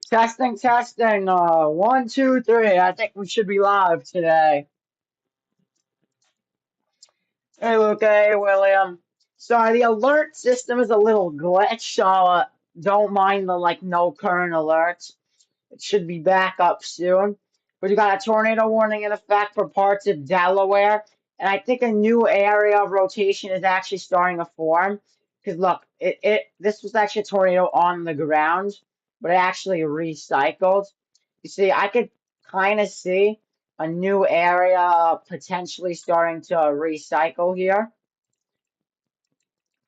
Testing, testing. One, two, three. I think we should be live today. Hey, Luke. Hey, William. Sorry, the alert system is a little glitch, so don't mind the no current alerts. It should be back up soon. But you got a tornado warning in effect for parts of Delaware, and I think a new area of rotation is actually starting to form. Because look, this was actually a tornado on the ground, but it actually recycled. You see, I could kind of see a new area potentially starting to recycle here.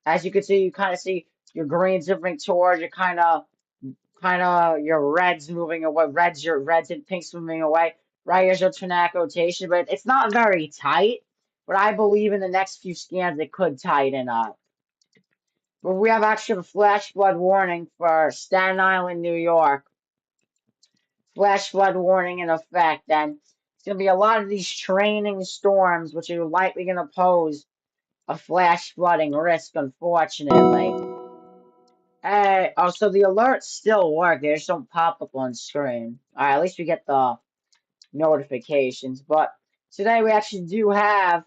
As you can see, you kind of see your greens moving towards your kind of your reds moving away, your reds and pinks moving away. Right here's your tornadic rotation, but it's not very tight. But I believe in the next few scans it could tighten up. But we have actually a flash flood warning for Staten Island, New York. Flash flood warning in effect, and it's going to be a lot of these training storms, which are likely going to pose a flash flooding risk, unfortunately. Hey, oh, so the alerts still work. They just don't pop up on screen. All right, at least we get the notifications. But today we actually do have,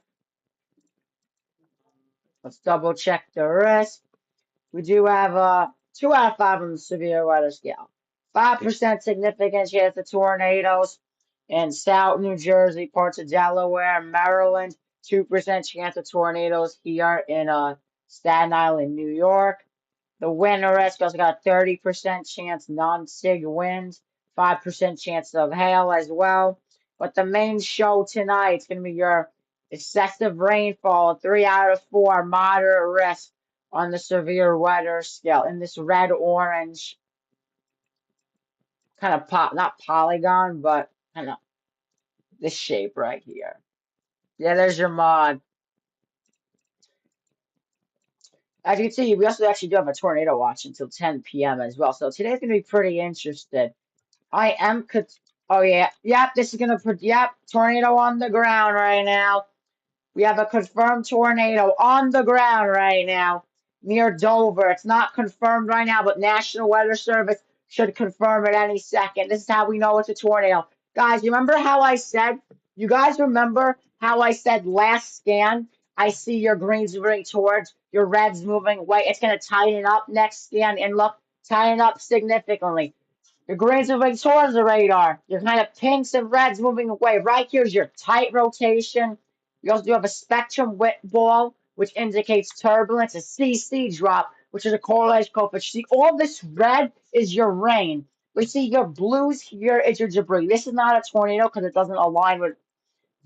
let's double check the risk. We do have 2 out of 5 on the severe weather scale. 5% significant chance of tornadoes in South New Jersey, parts of Delaware, Maryland. 2% chance of tornadoes here in Staten Island, New York. The wind risk also got a 30% chance non-sig winds, 5% chance of hail as well. But the main show tonight is going to be your excessive rainfall, 3 out of 4 moderate risk on the severe weather scale in this red orange kind of not polygon, but kind of this shape right here. Yeah, there's your mod. As you can see, we also actually do have a tornado watch until 10 p.m. as well. So today's going to be pretty interesting. I am. Oh yeah, yep. This is gonna put. Yep, tornado on the ground right now. We have a confirmed tornado on the ground right now near Dover. It's not confirmed right now, but National Weather Service should confirm it any second. This is how we know it's a tornado, guys. You remember how I said? You guys remember how I said last scan? I see your greens moving towards your reds moving away. It's gonna tighten up next scan, and look, tighten up significantly. Your greens moving towards the radar. Your kind of pinks and reds moving away. Right here's your tight rotation. You also do have a spectrum wet ball, which indicates turbulence, a CC drop, which is a correlation coefficient. See, all this red is your rain. We see your blues here is your debris. This is not a tornado because it doesn't align with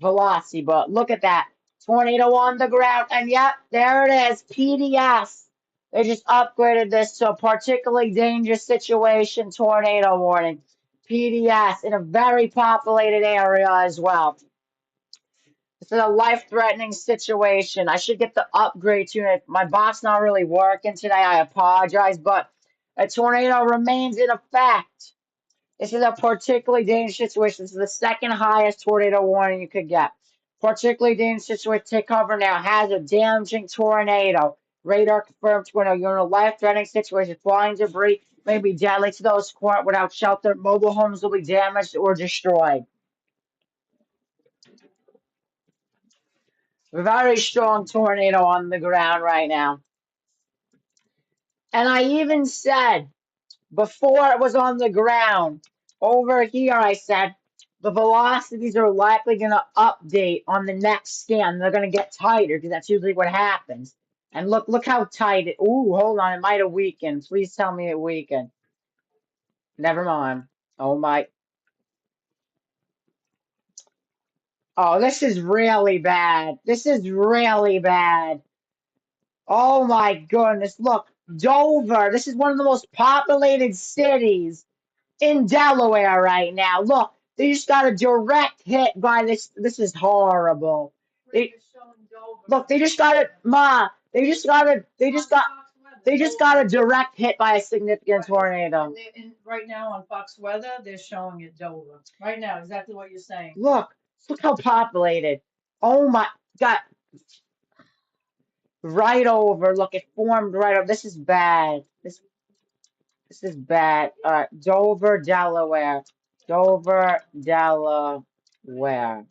velocity, but look at that. Tornado on the ground, and yep, there it is, PDS. They just upgraded this to a particularly dangerous situation tornado warning. PDS in a very populated area as well. This is a life-threatening situation. I should get the upgrade to my box not really working today. I apologize, but a tornado remains in effect. This is a particularly dangerous situation. This is the second highest tornado warning you could get. Particularly dangerous situation. Take cover now. Has a damaging tornado. Radar confirmed tornado. You're in a life-threatening situation. Flying debris may be deadly to those caught without shelter. Mobile homes will be damaged or destroyed. Very strong tornado on the ground right now. And I even said before it was on the ground, over here I said the velocities are likely going to update on the next scan. They're going to get tighter because that's usually what happens. And look how tight it. Ooh, hold on, it might have weakened. Please tell me it weakened. Never mind. Oh my. Oh, this is really bad. This is really bad. Oh my goodness. Look, Dover. This is one of the most populated cities in Delaware right now. Look, they just got a direct hit by this. This is horrible. They look. They just got it, Ma. They just got a. They just got. They just got a direct hit by a significant tornado. Right now on Fox Weather, they're showing it Dover. Right now, exactly what you're saying. Look how populated. Oh my God. Right over. Look, it formed right over. This is bad. This This is bad. Dover, Delaware. Dover, Delaware.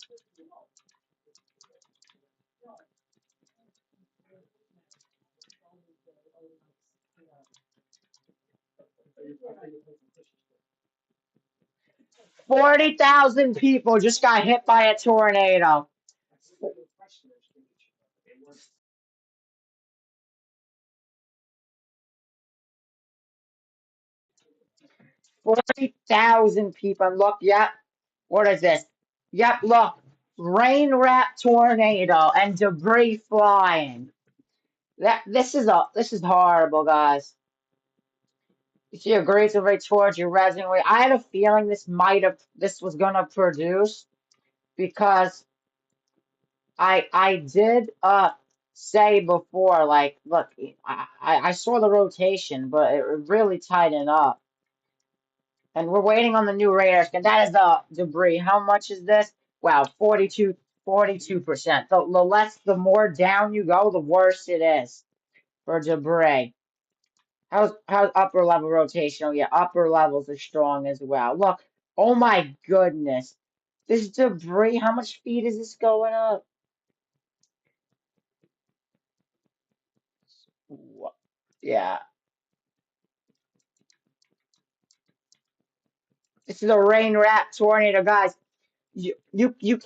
40,000 people just got hit by a tornado. 40,000 people. And look, yep. What is this? Yep, look. Rain wrapped tornado and debris flying. This is horrible, guys. You see a great debris towards your resume. I had a feeling this was gonna produce because I did say before, like, look, I saw the rotation, but it really tightened up. And we're waiting on the new radar scan. That is the debris. How much is this? Wow, 42%. The more down you go, the worse it is for debris. How's upper level rotation? Oh yeah, upper levels are strong as well. Look, oh my goodness. This debris, how much feet is this going up? Yeah. This is a rain wrapped tornado, guys. You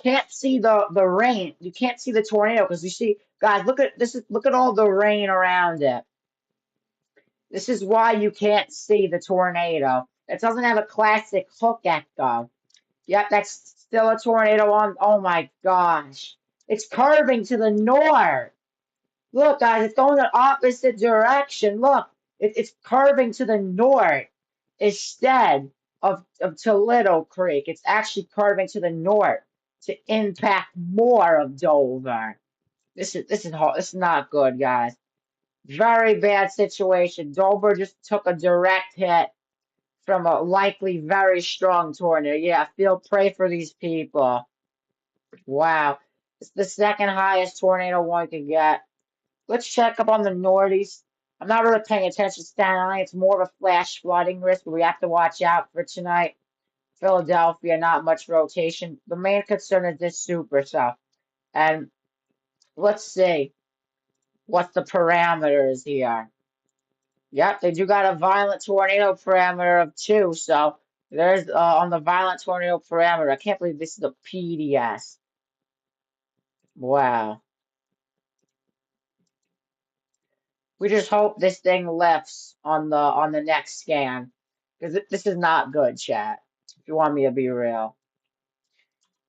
can't see the rain. You can't see the tornado because you see, guys, look at all the rain around it. This is why you can't see the tornado. It doesn't have a classic hook echo. Yep, that's still a tornado on. Oh my gosh. It's curving to the north. Look, guys, it's going the opposite direction. Look, it's curving to the north instead of to Little Creek. It's actually curving to the north to impact more of Dover. This is not good, guys. Very bad situation. Dover just took a direct hit from a likely very strong tornado. Yeah, pray for these people. Wow. It's the second highest tornado one could get. Let's check up on the Northeast. I'm not really paying attention to Staten Island. It's more of a flash flooding risk, but we have to watch out for tonight. Philadelphia, not much rotation. The main concern is this supercell. And let's see what the parameters here. Yep, they do got a violent tornado parameter of 2. So there's on the violent tornado parameter. I can't believe this is a PDS. Wow. We just hope this thing lifts on the next scan, because this is not good, chat. If you want me to be real,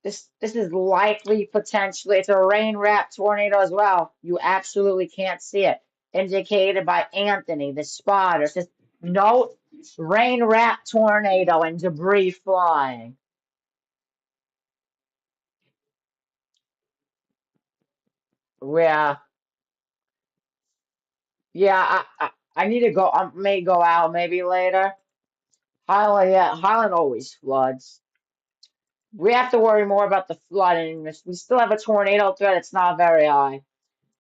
this is likely potentially it's a rain wrapped tornado as well. You absolutely can't see it, indicated by Anthony, the spotter. It says no rain wrapped tornado and debris flying. Yeah, yeah. I need to go. I may go out maybe later. Highland, yeah, Highland always floods. We have to worry more about the flooding. We still have a tornado threat. It's not very high.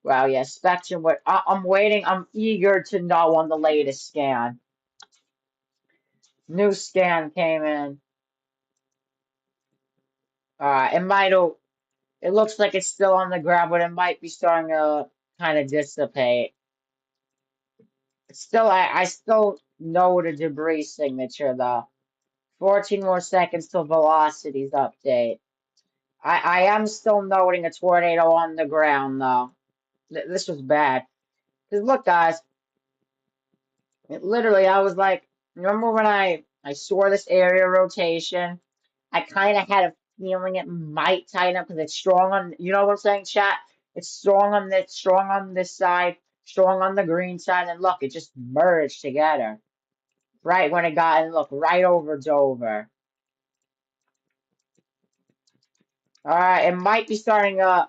Well, yeah, Spectrum. I'm waiting. I'm eager to know on the latest scan. New scan came in. It might. It looks like it's still on the ground, but it might be starting to kind of dissipate. It's still. I still know the debris signature though. 14 more seconds till velocities update. I am still noting a tornado on the ground though. This was bad. Because look, guys, literally, I was like, remember when I saw this area rotation? I kind of had a feeling it might tighten up because it's strong on, you know what I'm saying, chat? It's strong on this side, strong on the green side, and look, it just merged together. Right when it got, and look, right over Dover. All right, it might be starting to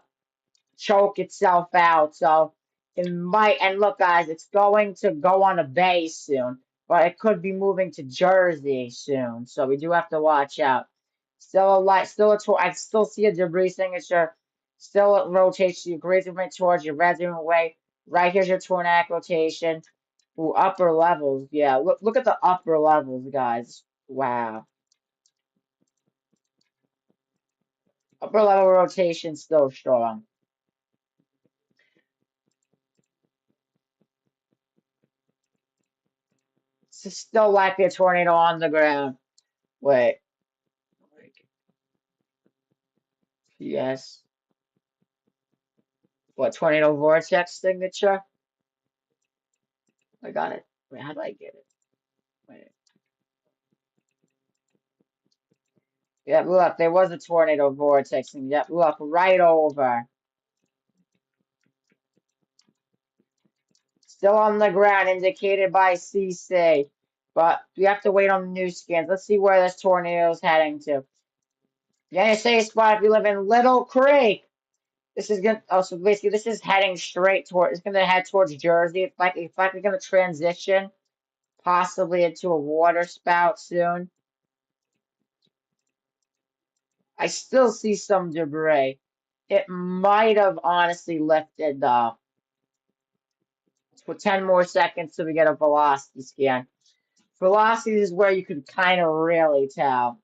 choke itself out. So it might, and look, guys, it's going to go on a bay soon, but it could be moving to Jersey soon. So we do have to watch out. Still a light, I still see a debris signature. Still a rotation. You graze movement towards your resident way. Right here's your tornadic rotation. Ooh, upper levels. Yeah, look at the upper levels, guys. Wow. Upper level rotation still strong. It's still likely a tornado on the ground. Wait. Yes. What, tornado vortex signature? I got it. Wait, how do I get it? Wait. Yep, look, there was a tornado vortex. And yep, look, right over. Still on the ground, indicated by CC. But we have to wait on the new scans. Let's see where this tornado is heading to. The NSA spot if you live in Little Creek. This is gonna. Oh, so basically, this is heading straight toward. It's gonna head towards Jersey. It's likely gonna transition, possibly into a water spout soon. I still see some debris. It might have honestly lifted though. For 10 more seconds till we get a velocity scan. Velocity is where you could kind of really tell.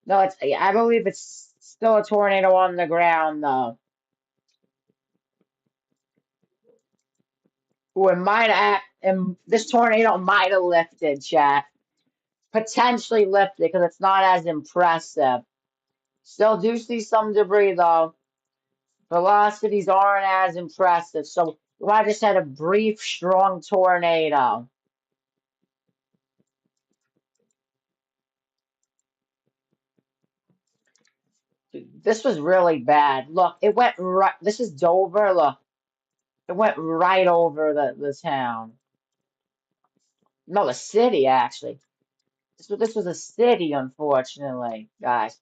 No, I believe it's still a tornado on the ground though. Ooh, it might have, and this tornado might have lifted, chat. Potentially lifted because it's not as impressive. Still do see some debris though. Velocities aren't as impressive. So I just had a brief, strong tornado. This was really bad. Look, it went right. This is Dover. Look, it went right over the town. No, the city actually. This was a city, unfortunately, guys.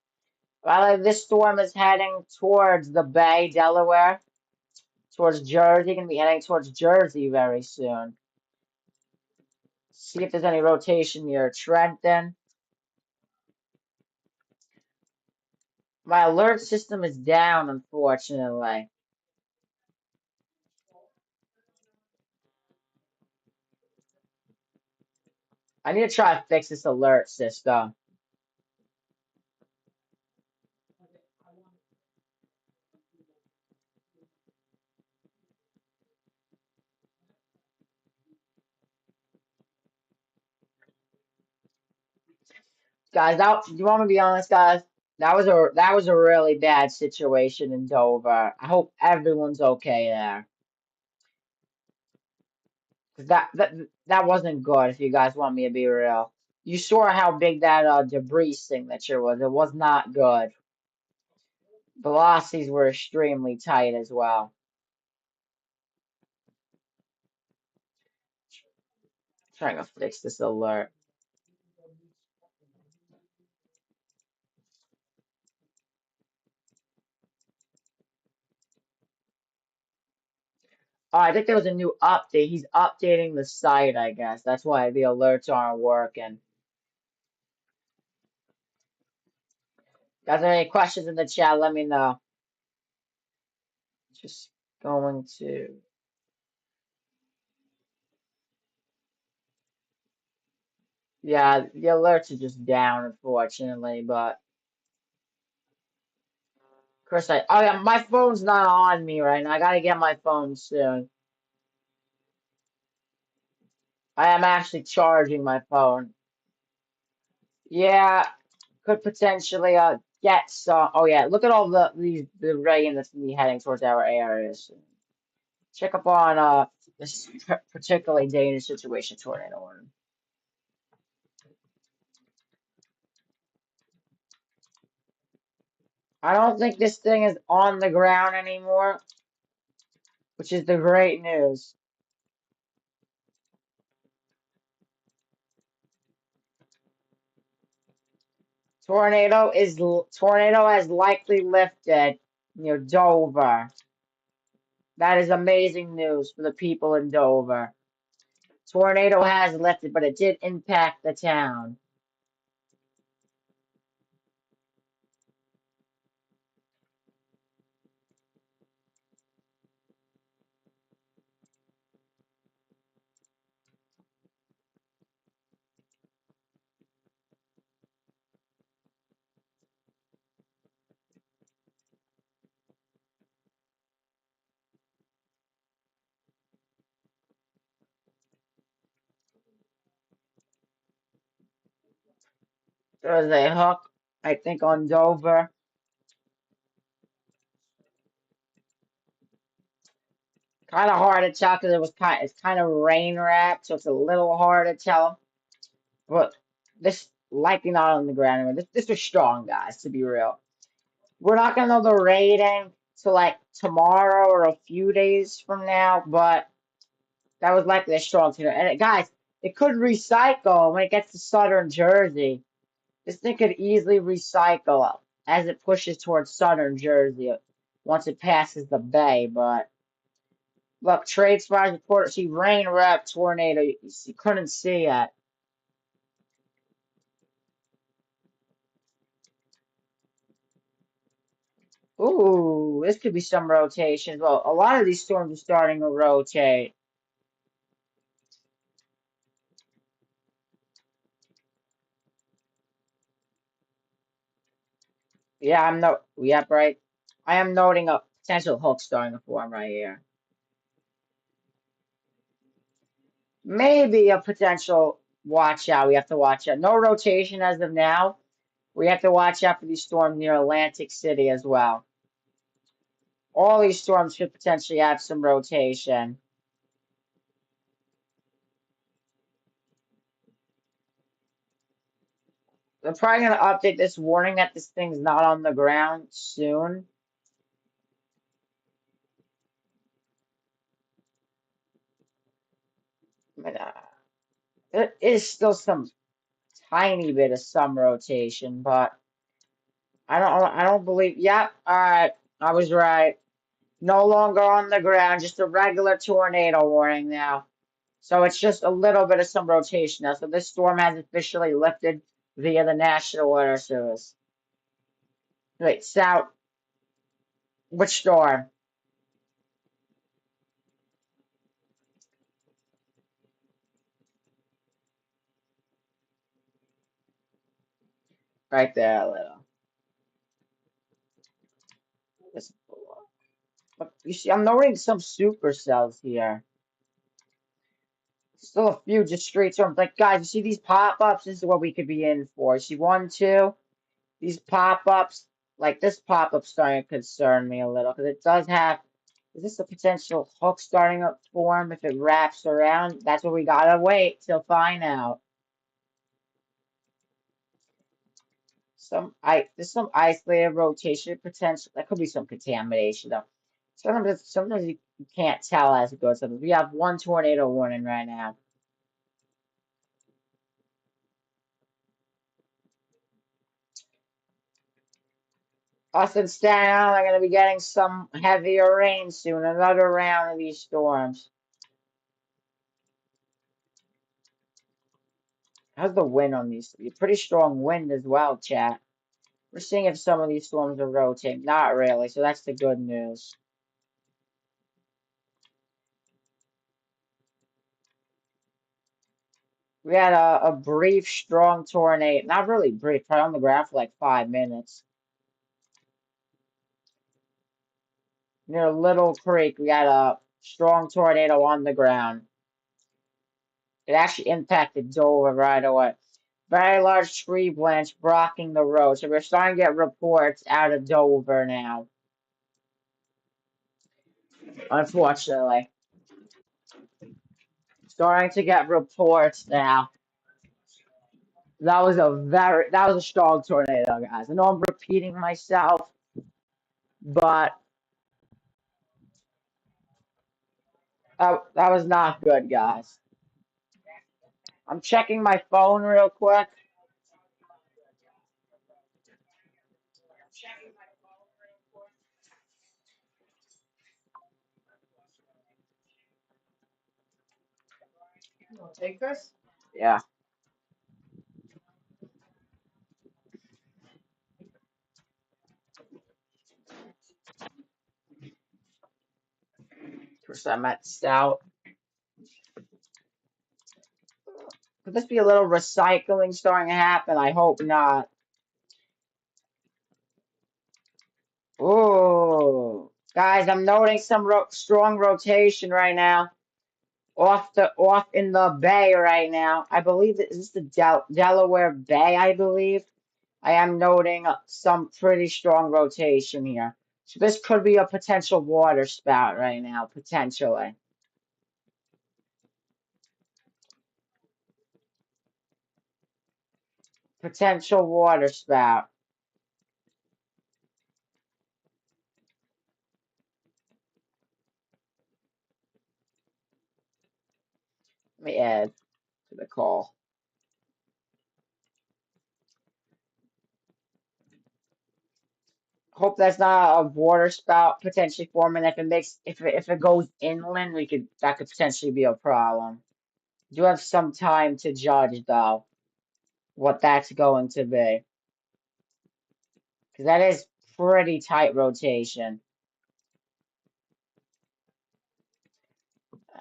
Well, this storm is heading towards the Bay, Delaware, towards Jersey. Gonna be heading towards Jersey very soon. See if there's any rotation near Trenton. My alert system is down, unfortunately. I need to try to fix this alert system. Guys, you want me to be honest, guys? That was a really bad situation in Dover. I hope everyone's okay there. 'Cause that wasn't good, if you guys want me to be real. You saw how big that debris signature was. It was not good. Velocities were extremely tight as well. Trying to fix this alert. Oh, I think there was a new update. He's updating the site, I guess. That's why the alerts aren't working. Guys, have any questions in the chat? Let me know. Just going to. Yeah, the alerts are just down, unfortunately. But, Chris, oh yeah, my phone's not on me right now. I gotta get my phone soon. I am actually charging my phone. Yeah, could potentially get some. Oh yeah, look at all the rain that's gonna be heading towards our areas. Check up on this particularly dangerous situation tornado warning. I don't think this thing is on the ground anymore, which is the great news. Tornado has likely lifted near Dover. That is amazing news for the people in Dover. Tornado has lifted, but it did impact the town. There's a hook, I think, on Dover. Kind of hard to tell because it's kind of rain wrapped, so it's a little hard to tell. But this likely not on the ground anymore. This was strong, guys. To be real, we're not gonna know the rating till like tomorrow or a few days from now. But that was likely a strong tuna. And guys, it could recycle when it gets to southern Jersey. This thing could easily recycle as it pushes towards southern Jersey once it passes the bay. But look, trade spies report see rain wrapped tornado. You couldn't see it. Ooh, this could be some rotations. Well, a lot of these storms are starting to rotate. Yeah, Yep, right. I am noting a potential hook starting to form right here. Maybe a potential watch out. We have to watch out. No rotation as of now. We have to watch out for these storms near Atlantic City as well. All these storms could potentially have some rotation. They're probably going to update this warning that this thing's not on the ground soon. But there is still some tiny bit of some rotation, but I don't believe. Yep, all right, I was right. No longer on the ground, just a regular tornado warning now. So it's just a little bit of some rotation now. So this storm has officially lifted via the National Weather Service. Wait, south. Which storm? Right there, a little. This- But you see, I'm noting some supercells here. Still a few discrete storms. Like, guys, you see these pop-ups? This is what we could be in for. You see one, two? These pop-ups, like this pop-up starting to concern me a little because it does have. Is this a potential hook starting up form if it wraps around? That's what we gotta wait till find out. There's some isolated rotation potential. That could be some contamination though. Sometimes you can't tell as it goes. So we have one tornado warning right now. Us in Staten Island are going to be getting some heavier rain soon. Another round of these storms. How's the wind on these? Pretty strong wind as well, chat. We're seeing if some of these storms are rotating. Not really, so that's the good news. We had a brief, strong tornado. Not really brief, probably on the ground for like 5 minutes. Near Little Creek, we had a strong tornado on the ground. It actually impacted Dover right away. Very large tree branch blocking the road. So we're starting to get reports out of Dover now. Unfortunately. Starting to get reports now. That was a strong tornado, guys. I know I'm repeating myself, but that was not good, guys. I'm checking my phone real quick. You wanna take this? Yeah, percent at stout. Could this be a little recycling starting to happen? I hope not. Ooh, guys, I'm noting some strong rotation right now. off in the bay right now. I believe this is the Delaware Bay, I believe. I am noting some pretty strong rotation here. So this could be a potential water spout right now, potentially. Potential water spout. Let me add to the call. Hope that's not a water spout potentially forming. If it goes inland, that could potentially be a problem. Do have some time to judge though what that's going to be, because that is pretty tight rotation,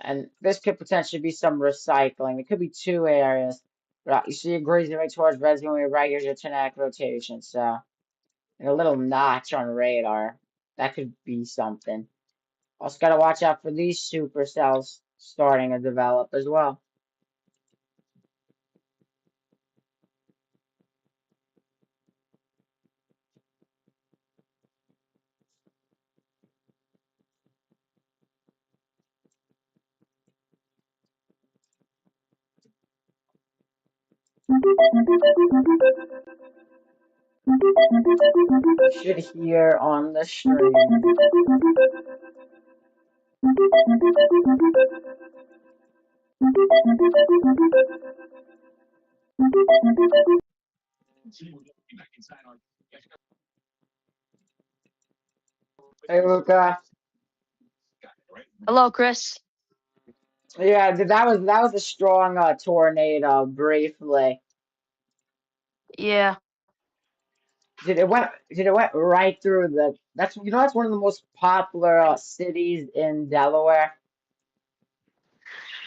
and this could potentially be some recycling. It could be two areas. Right, you see, it grazing right towards red's going to be right. Here's your 10-act rotation, so and a little notch on radar. That could be something. Also, got to watch out for these supercells starting to develop as well. You should hear on the stream. Hey, Luca. Hello, Chris. Yeah, that was a strong tornado. Briefly, Yeah. did it went right through the? That's one of the most popular cities in Delaware.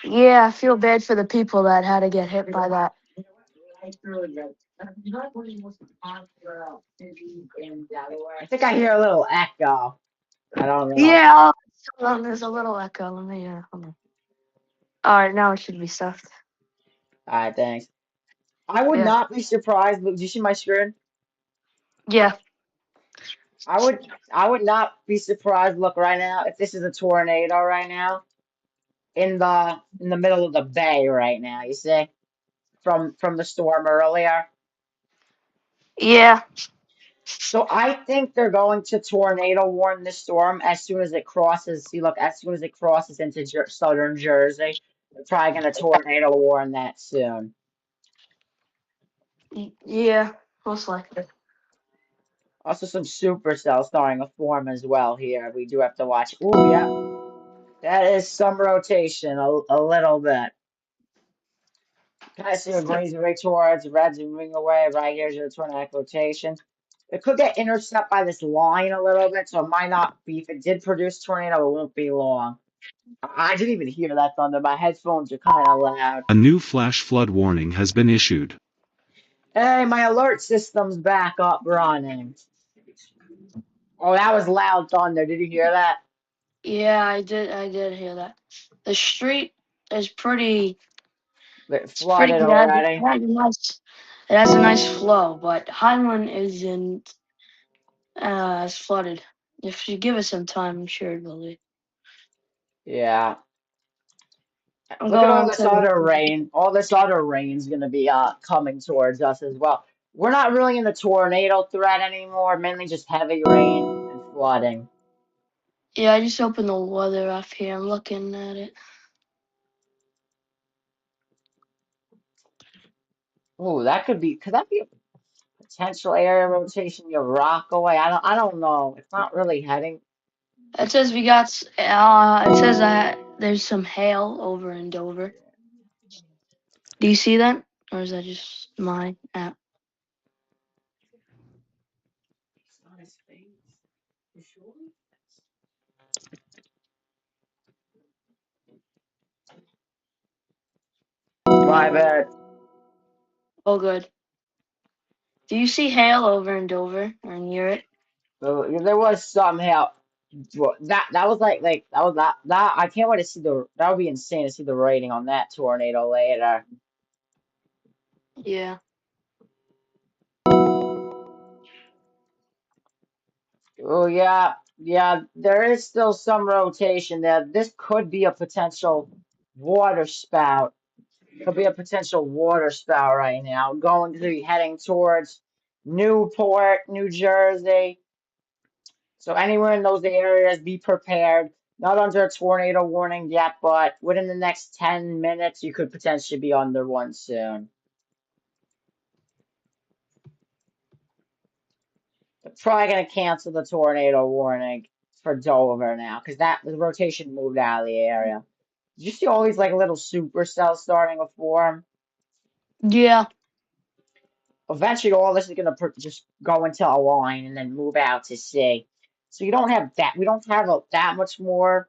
Yeah, I feel bad for the people that had to get hit by that. Right through the. That's one of the most popular cities in Delaware. I think I hear a little echo. I don't know. Yeah, there's a little echo. Let me, hold on. All right, now it should be stuffed. All right, thanks. I would Yeah. not be surprised. Look, do you see my screen? Yeah. I would not be surprised. Look right now, if this is a tornado right now in the middle of the bay right now. You see from the storm earlier. Yeah. So I think they're going to tornado warn this storm as soon as it crosses. See, look, as soon as it crosses into southern Jersey, they're probably going to tornado warn that soon. Yeah. Most likely. Also, some supercells starting to form as well here. We do have to watch. Ooh, yeah, that is some rotation, a little bit. Kind of see a grazing right towards red's moving away. Right here's your tornadic rotation. It could get intercepted by this line a little bit, so it might not be. If it did produce tornado, it won't be long. I didn't even hear that thunder. My headphones are kind of loud. A new flash flood warning has been issued. Hey, my alert system's back up running. Oh, that was loud thunder. Did you hear that? Yeah, I did hear that. The street is pretty. It It's pretty flooded good. already. It has a nice flow, but Highland isn't as flooded. If you give it some time, I'm sure it will be. Yeah. I'm Look at all going this to. other rain. All this other rain's gonna be coming towards us as well. We're not really in the tornado threat anymore, mainly just heavy rain and flooding. Yeah, I just opened the weather up here. I'm looking at it. Ooh, could that be a potential area rotation, your Rockaway? I don't know. It's not really heading. It says we got. It says that there's some hail over in Dover. Do you see that, or is that just my app? It's not his face. You sure? My bad. Oh, good. Do you see hail over in Dover or near it? So there was some help. Well, that was like that was that I can't wait to see the that would be insane to see the rating on that tornado later. Yeah. Oh yeah, yeah. There is still some rotation there. This could be a potential water spout. Could be a potential water spout right now. Going to be heading towards Newport, New Jersey. So anywhere in those areas, be prepared. Not under a tornado warning yet, but within the next 10 minutes, you could potentially be under one soon. They're probably going to cancel the tornado warning for Dover now because that the rotation moved out of the area. Did you see all these like little supercells starting to form? Yeah. Eventually, all this is going to just go into a line and then move out to sea. So you don't have that. We don't have that much more.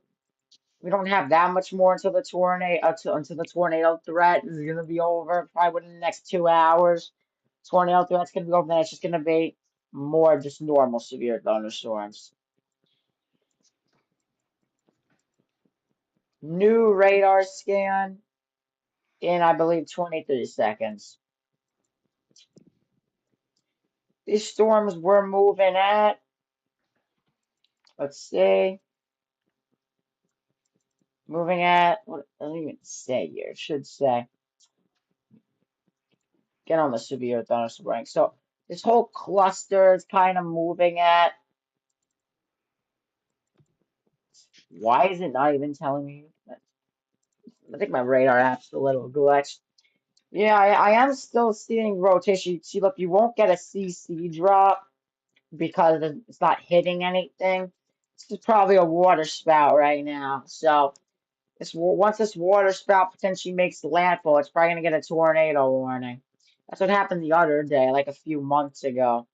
We don't have that much more until the tornado until the tornado threat is going to be over. Probably within the next 2 hours. Tornado threat's going to be over. Then it's just going to be more just normal severe thunderstorms. New radar scan in, I believe, 23 seconds. These storms we're moving at, let's see, moving at, what it doesn't even say here, it should say, get on the severe thunderstorm rank. So this whole cluster is kind of moving at, why is it not even telling me? I think my radar app's a little glitched. Yeah, I am still seeing rotation. See, look, you won't get a CC drop because it's not hitting anything. This is probably a water spout right now. So once this water spout potentially makes landfall, it's probably gonna get a tornado warning. That's what happened the other day, like a few months ago.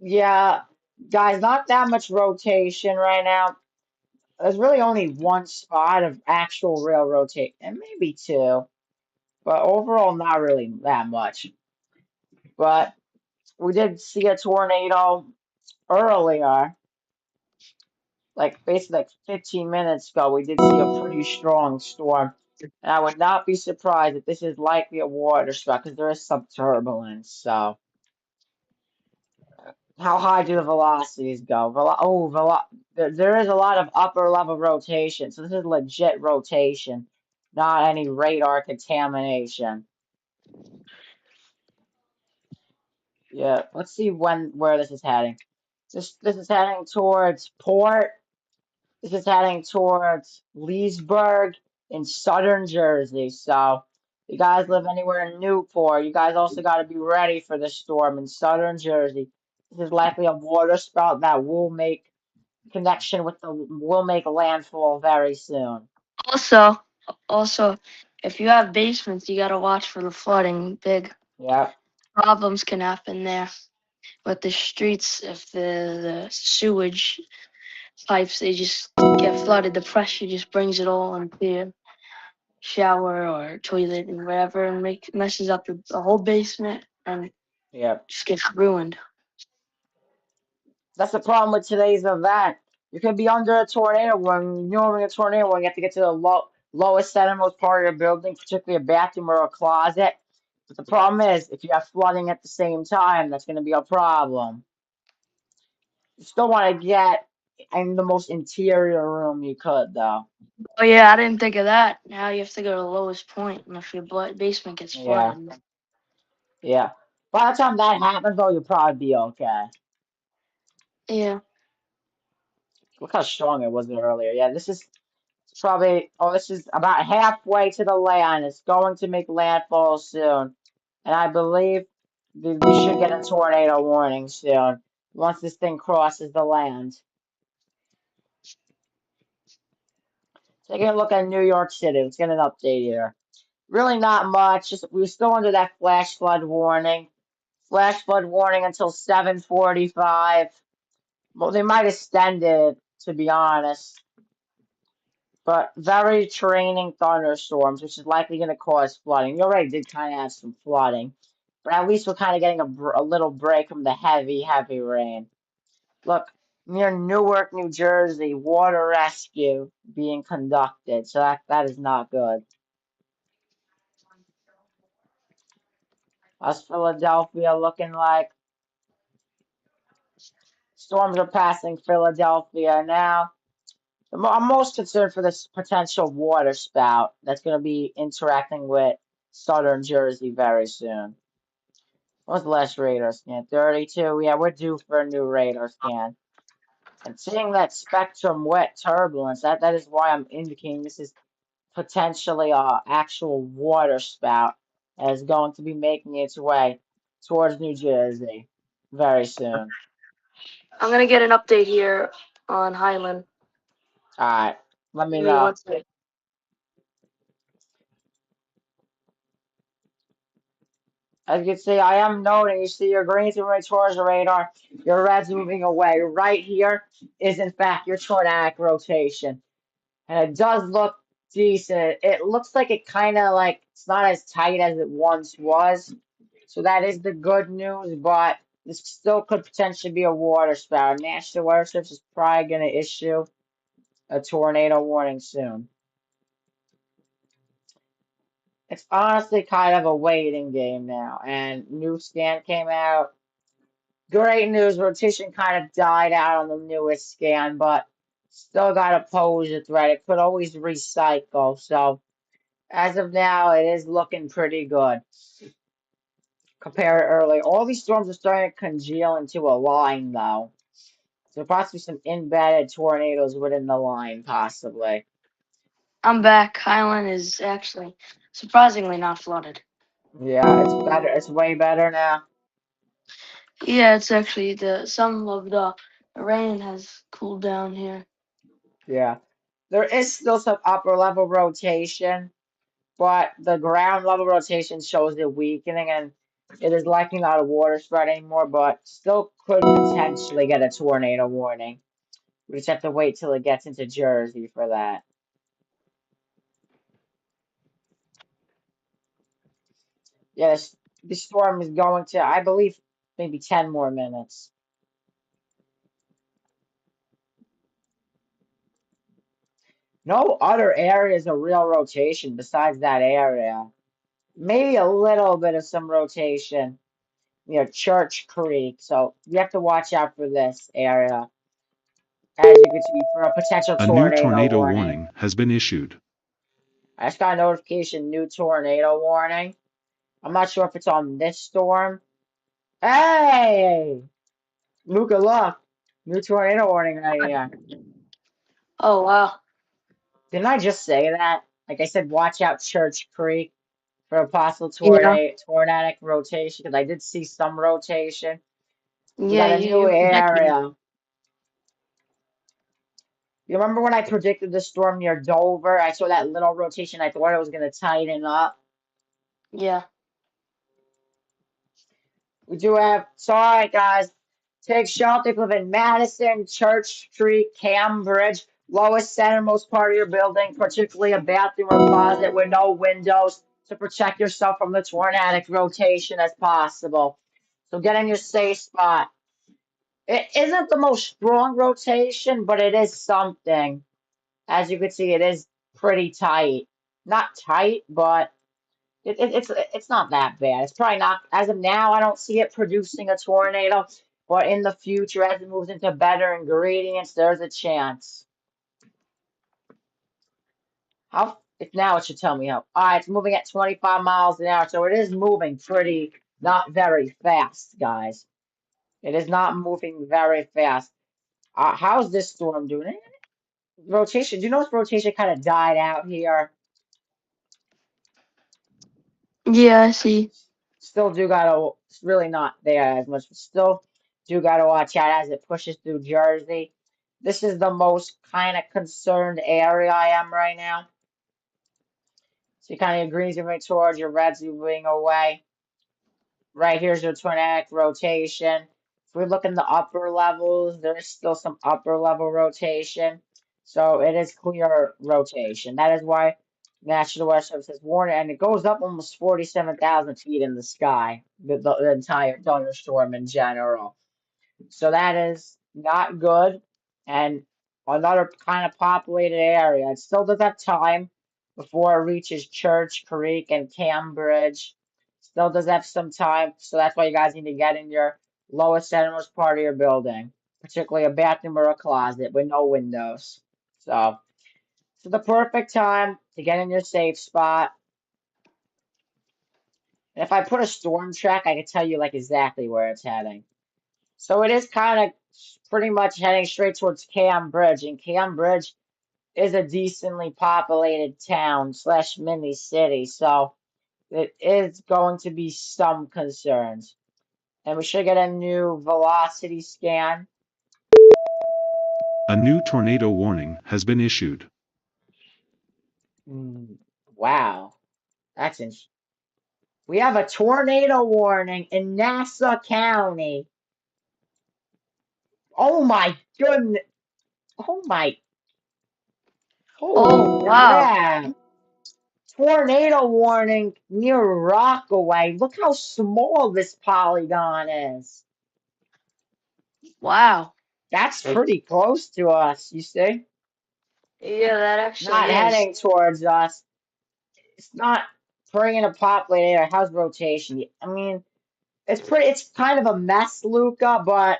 Yeah, guys, not that much rotation right now. There's really only one spot of actual real rotate, and maybe two, but overall not really that much. But we did see a tornado earlier, like basically like 15 minutes ago. We did see a pretty strong storm, and I would not be surprised if this is likely a water spout because there is some turbulence. So, how high do the velocities go? There is a lot of upper level rotation, so this is legit rotation, not any radar contamination. Yeah, let's see where this is heading. This is heading towards Port. This is heading towards Leesburg in southern Jersey. So, if you guys live anywhere in Newport, you guys also got to be ready for the storm in southern Jersey. This is likely a water spout that will make connection with the will make landfall very soon. Also, also, if you have basements, you gotta watch for the flooding. Big Yep, problems can happen there with the streets if the sewage pipes they just get flooded. The pressure just brings it all into your shower or toilet and whatever, and messes up the whole basement and yep. just gets ruined. That's the problem with today's event. You could be under a tornado when normally a tornado when you have to get to the lowest centermost part of your building, particularly a bathroom or a closet. But the problem is, if you have flooding at the same time, that's going to be a problem. You still want to get in the most interior room you could, though. Oh yeah, I didn't think of that. Now you have to go to the lowest point, and if your basement gets Yeah, flooded, yeah. By the time that happens, though, you'll probably be okay. yeah. Look how strong it was earlier. Yeah, this is probably, oh, this is about halfway to the land. It's going to make landfall soon. And I believe we should get a tornado warning soon once this thing crosses the land. Taking a look at New York City. Let's get an update here. Really not much. Just we're still under that flash flood warning. Flash flood warning until 7:45. Well, they might extend it, to be honest. But very training thunderstorms, which is likely going to cause flooding. You already did kind of have some flooding. But at least we're kind of getting a little break from the heavy rain. Look, near Newark, New Jersey, water rescue being conducted. So that is not good. Us Philadelphia looking like storms are passing Philadelphia now. I'm most concerned for this potential water spout that's going to be interacting with southern Jersey very soon. What's the last radar scan? 32. Yeah, we're due for a new radar scan. And seeing that spectrum wet turbulence, that is why I'm indicating this is potentially a actual water spout that is going to be making its way towards New Jersey very soon. I'm gonna get an update here on Highland. All right, let me Give me know. 1 second. As you can see, I am noting, you see your greens moving towards the radar, your reds moving away. Right here is, in fact, your tornadic rotation. And it does look decent. It looks like it kind of like, it's not as tight as it once was. So that is the good news, but this still could potentially be a water spout. National Weather Service is probably going to issue a tornado warning soon. It's honestly kind of a waiting game now. And new scan came out. Great news, rotation kind of died out on the newest scan, but still got to pose a threat. It could always recycle. So as of now, it is looking pretty good compared to earlier. All these storms are starting to congeal into a line, though. So possibly some embedded tornadoes within the line, possibly. I'm back. Highland is actually surprisingly not flooded. Yeah, it's better. It's way better now. Yeah, it's actually some of the rain has cooled down here. Yeah. There is still some upper level rotation, but the ground level rotation shows it weakening, and it is likely not a water spread anymore, but still could potentially get a tornado warning. We just have to wait till it gets into Jersey for that. Yes, the storm is going to, I believe, maybe 10 more minutes. No other areas of real rotation besides that area. Maybe a little bit of some rotation near Church Creek. So you have to watch out for this area, as you can see, for a potential A new tornado tornado warning. warning has been issued. I just got a notification, new tornado warning. I'm not sure if it's on this storm. Hey! Luca, look! New tornado warning right here. Oh wow. Didn't I just say that? Like I said, watch out Church Creek for a possible Yeah. tornadic rotation, because I did see some rotation. We Yeah, got a new you predicted it. area. You remember when I predicted the storm near Dover? I saw that little rotation. I thought it was going to tighten up. Yeah. We do have, sorry guys, take shelter if you live in Madison, Church Street, Cambridge, lowest centermost part of your building, particularly a bathroom or closet with no windows to protect yourself from the tornadic rotation as possible. So get in your safe spot. It isn't the most strong rotation, but it is something. As you can see, it is pretty tight. Not tight, but it's not that bad. It's probably not, as of now, I don't see it producing a tornado, but in the future, as it moves into better ingredients, there's a chance. How, if now it should tell me how. All right, it's moving at 25 miles an hour, so it is moving pretty, not very fast, guys. It is not moving very fast. How's this storm doing? Rotation, do you notice rotation kind of died out here? Yeah, I see. Still do gotta, it's really not there as much, but still do gotta watch out as it pushes through Jersey. This is the most kind of concerned area I am right now. So you kind of greens moving towards your reds moving away. Right here's your tornadic rotation. If we look in the upper levels, there's still some upper level rotation. So it is clear rotation. That is why National Weather Service has warned, and it goes up almost 47,000 feet in the sky, the entire thunderstorm in general. So that is not good. And another kind of populated area. It still does have time before it reaches Church Creek and Cambridge. Still does have some time. So that's why you guys need to get in your lowest centermost part of your building, particularly a bathroom or a closet with no windows. So it's the perfect time to get in your safe spot. And if I put a storm track, I can tell you like exactly where it's heading. So it is kind of pretty much heading straight towards Cambridge, and Cambridge is a decently populated town slash mini city, so it is going to be some concerns. And we should get a new velocity scan. A new tornado warning has been issued. Wow, that's interesting. We have a tornado warning in Nassau County. Oh my goodness. Oh my. Holy Oh, wow. crap. Tornado warning near Rockaway. Look how small this polygon is. Wow. That's pretty close to us, you see? Yeah, that Not actually is. heading towards us. It's not bringing a populated area. How's rotation? I mean, it's kind of a mess, Luca, but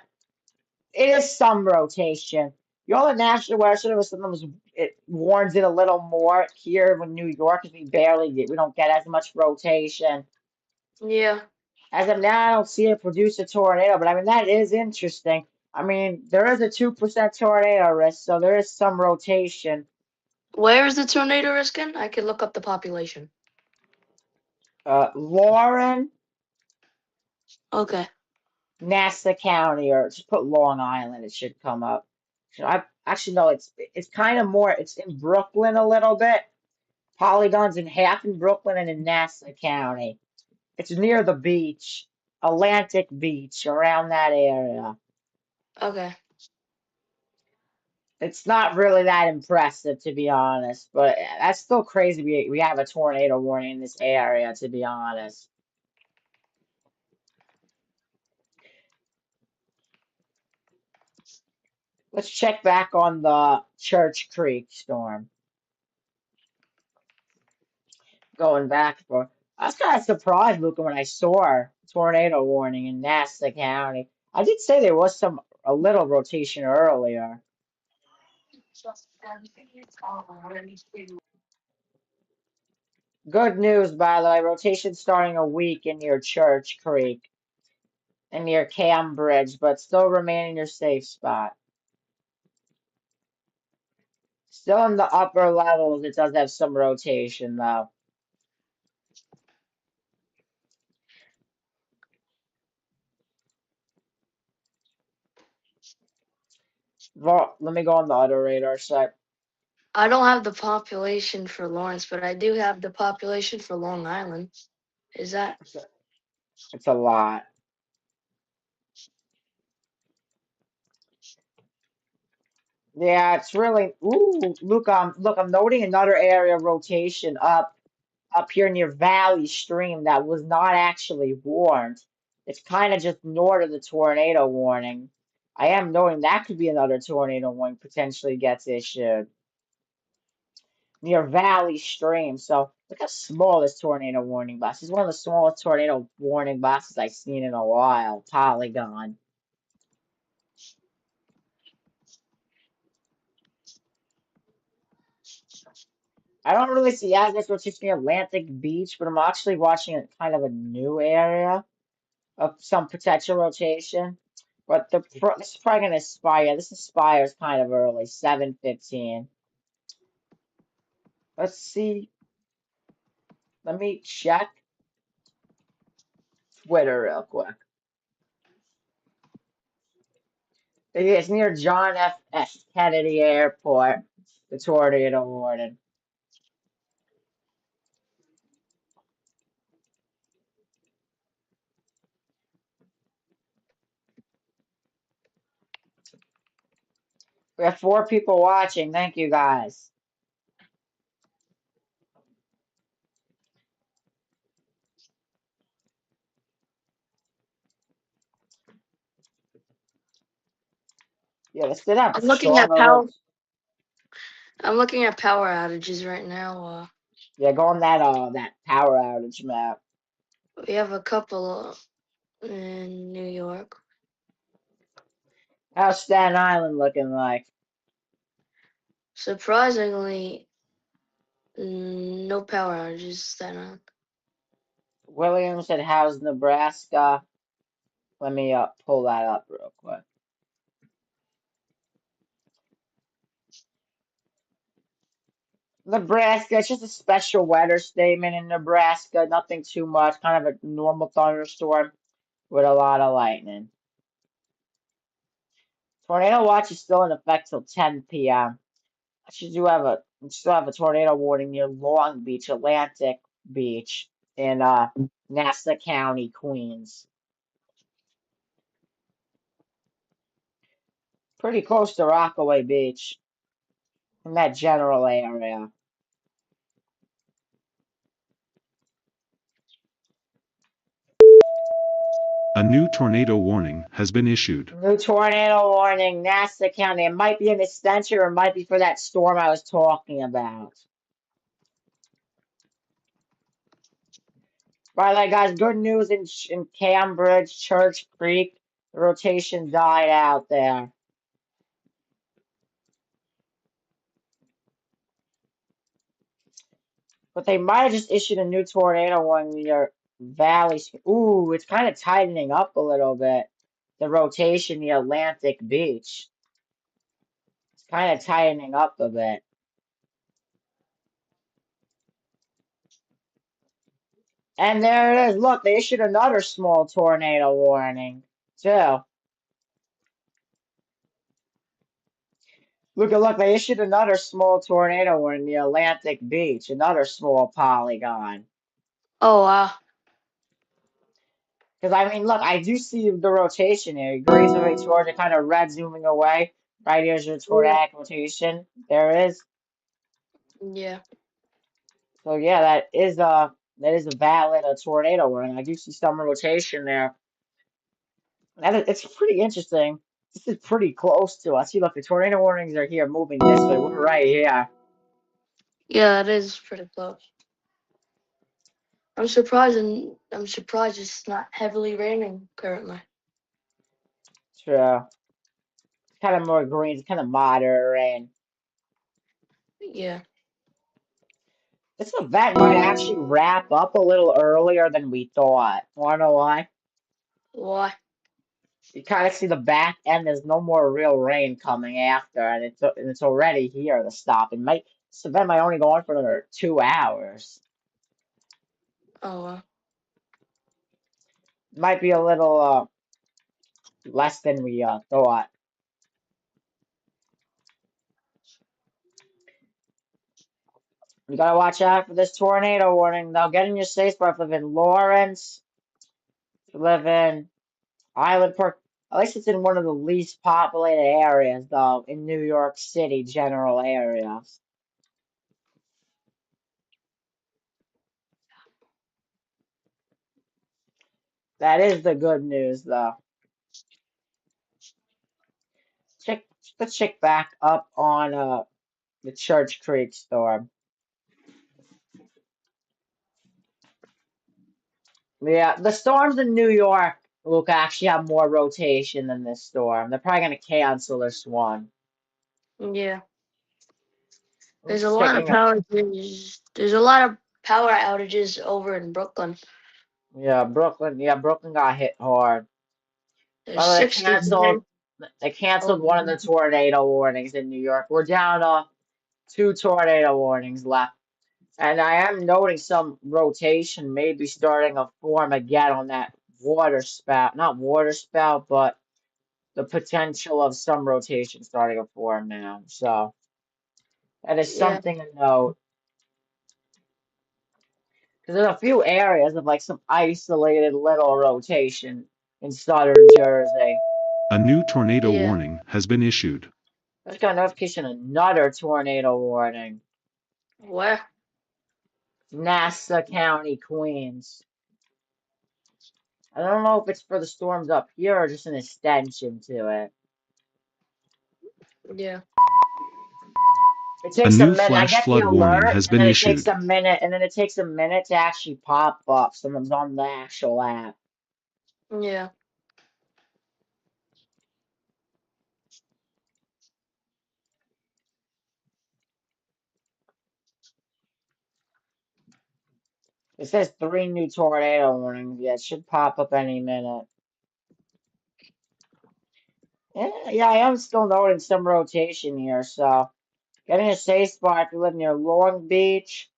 it is some rotation. You know, the National Weather Service sometimes it warns it a little more here in New York because we don't get as much rotation. Yeah. As of now, I don't see it produce a tornado, but I mean, that is interesting. I mean, there is a 2% tornado risk, so there is some rotation. Where is the tornado risk in? I could look up the population. Lauren, Okay. Nassau County, or just put Long Island, it should come up. So I actually no, it's kind of more, it's in Brooklyn a little bit. Polygons in half in Brooklyn and in Nassau County. It's near the beach, Atlantic Beach, around that area. Okay. It's not really that impressive, to be honest, but that's still crazy. We have a tornado warning in this area, to be honest. Let's check back on the Church Creek storm. Going back for, I was kind of surprised, Luca, when I saw a tornado warning in Nassau County. I did say there was a little rotation earlier. Good news, by the way, rotation starting a week in near Church Creek and near Cambridge, but still remain in your safe spot. Still in the upper levels, it does have some rotation though. Well, let me go on the auto radar set. I don't have the population for Lawrence, but I do have the population for Long Island. Is that? It's a lot. Yeah, it's really. Ooh, look, I'm noting another area of rotation up here near Valley Stream that was not actually warned. It's kind of just north of the tornado warning. I am noting that could be another tornado warning potentially gets issued near Valley Stream. So look how small this tornado warning box is. One of the smallest tornado warning boxes I've seen in a while. Polygon. I don't really see as much rotation near Atlantic Beach, but I'm actually watching a kind of a new area of some potential rotation. But this is probably gonna expire. This expires kind of early, 7:15. Let's see. Let me check Twitter real quick. It's near John F. Kennedy Airport. The tornado warning. We have 4 people watching. Thank you guys. Yeah, this did have I'm looking at stronger power. roads. I'm looking at power outages right now. Yeah, go on that power outage map. We have a couple in New York. How's Staten Island looking like? Surprisingly, no power outages that on. William said, "How's Nebraska?" Let me pull that up real quick. Nebraska, it's just a special weather statement in Nebraska. Nothing too much. Kind of a normal thunderstorm with a lot of lightning. Tornado watch is still in effect till 10 p.m. We still have a tornado warning near Long Beach, Atlantic Beach, in Nassau County, Queens. Pretty close to Rockaway Beach in that general area. A new tornado warning has been issued. New tornado warning, Nassau County. It might be an extension or it might be for that storm I was talking about. By the way, guys, good news in Cambridge, Church Creek. The rotation died out there. But they might have just issued a new tornado warning near Valley. Ooh, it's kind of tightening up a little bit. The rotation, the Atlantic Beach. It's kind of tightening up a bit. And there it is. Look, they issued another small tornado warning, too. Look, they issued another small tornado warning, the Atlantic Beach. Another small polygon. Oh wow. Because, I mean, look, I do see the rotation here. Greens away towards it, kind of red zooming away. Right here's your Yeah. tornadic rotation. There it is. Yeah. So, yeah, that is a valid tornado warning. I do see some rotation there. It's pretty interesting. This is pretty close to us. See, look, the tornado warnings are here moving this way. We're right here. Yeah, it is pretty close. I'm surprised it's not heavily raining currently. True. It's kind of more greens, kind of moderate rain. Yeah. This event might actually wrap up a little earlier than we thought. Wanna know why? Why? You kind of see the back end. There's no more real rain coming after, and it's already here to stop. This event might only go on for another 2 hours. Oh wow. Might be a little less than we thought. You gotta watch out for this tornado warning. Now get in your safe spot if you live in Lawrence. If you live in Island Park. At least it's in one of the least populated areas, though, in New York City general areas. That is the good news, though. Let's check back up on the Church Creek storm. Yeah, the storms in New York will actually have more rotation than this storm. They're probably gonna cancel this one. Yeah. I'm There's a just lot of checking up. power. There's a lot of power outages over in Brooklyn. Yeah, Brooklyn. Yeah, Brooklyn got hit hard. There's Well, 60 today. They canceled Over one of the there. tornado warnings in New York. We're down to 2 tornado warnings left. And I am noting some rotation maybe starting to form again on that water spout. Not water spout, but the potential of some rotation starting to form now. So that is Yeah. something to note. Because there's a few areas of like some isolated little rotation in southern Jersey. A new tornado Yeah. warning has been issued. I just got a notification, another tornado warning. Where? Nassau County, Queens. I don't know if it's for the storms up here or just an extension to it. Yeah. It A takes a new minute. I flash get the flood warning alert, has and been then it takes issued. a minute, and then it takes a minute to actually pop up. Someone's on the actual app. Yeah. It says 3 new tornado warnings. Yeah, it should pop up any minute. Yeah, I am still noting some rotation here, so getting a safe spot if you live near Long Beach,